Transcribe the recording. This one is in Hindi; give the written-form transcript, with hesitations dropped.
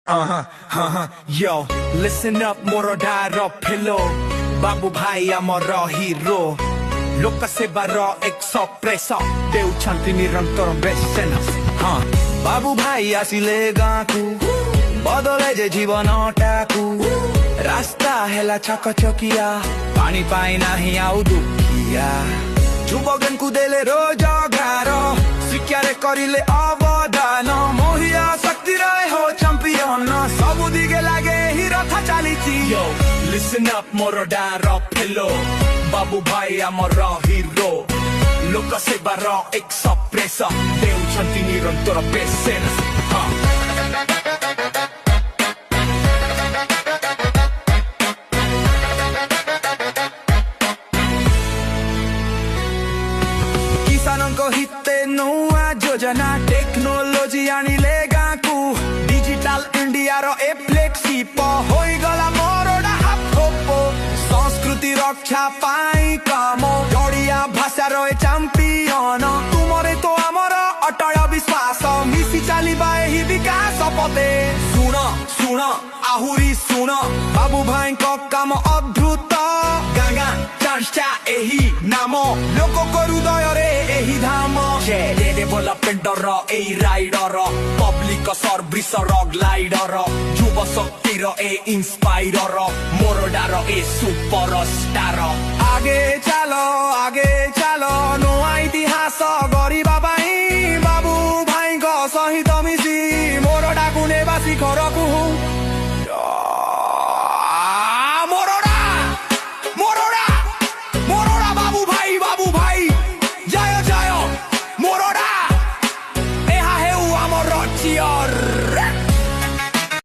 Yo, listen up, ମୋର ଡାର ଫେଲୋ ବାବୁ ଭାଇ ଆମର ହିରୋ ଲୋକ ସେବାର ଏକ୍ସପ୍ରେସ ଦେଉଛନ୍ତି ନିରନ୍ତର ବେସେନ୍ସ ବାବୁ ଭାଇ ଆସିଲେ ଗାଁକୁ ବଦଳେ ଯେ ଜୀବନଟାକୁ ରାସ୍ତା ହେଲା ଛକ ଛକିଆ ପାଣି ପାଇଁ ନାହିଁ ଆଉ ଦୁଃଖିଆ ଯୁବକଙ୍କୁ ଦେଲେ ରୋଜଗାର ଶିକ୍ଷାରେ କରିଲେ ଅବଦାନ ମହିଳା ଶକ୍ତିର ହୋ ଚାମ୍ପିୟନ ସବୁ ଦିଗେ ଲାଗେ ହି ରଥ ଚାଲିଛି Yo, listen up ମୋର ଡାର ଫେଲୋ ବାବୁ ଭାଇ ଆମର ହିରୋ ଲୋକ ସେବାର ଏକ୍ସପ୍ରେସ ଦେଉଛନ୍ତି ନିରନ୍ତର ବେସେନ୍ସ किसानों हिते नूआ योजना टेक्नोलोजी आनिले गाँकू डिजिटल इंडिया रो ए फ्लेक्सिप होई गला मोरडा हाफोपो संस्कृति रक्षा पाई काम ओडिया भाषा रो ए चैंपियन तुमरे तो आमर अटल विश्वास मिसी चलिबा एही विकास पथे सुन सुन आहुरी सुन बाबू भाई को काम अद्भुत गागा चर्चा एही नाम लोक करू दयरे एही धाम डेभलपमेंटर एही राइडर पब्लिक सर्विस ग्लाइडर युव शक्तिर ए इंस्पायरर मोरडार ए सुपरस्टार आगे चलो नूआ इतिहास गरीबा बाबू भाई सहित मिसी मोरडाकु नेबासी घरकु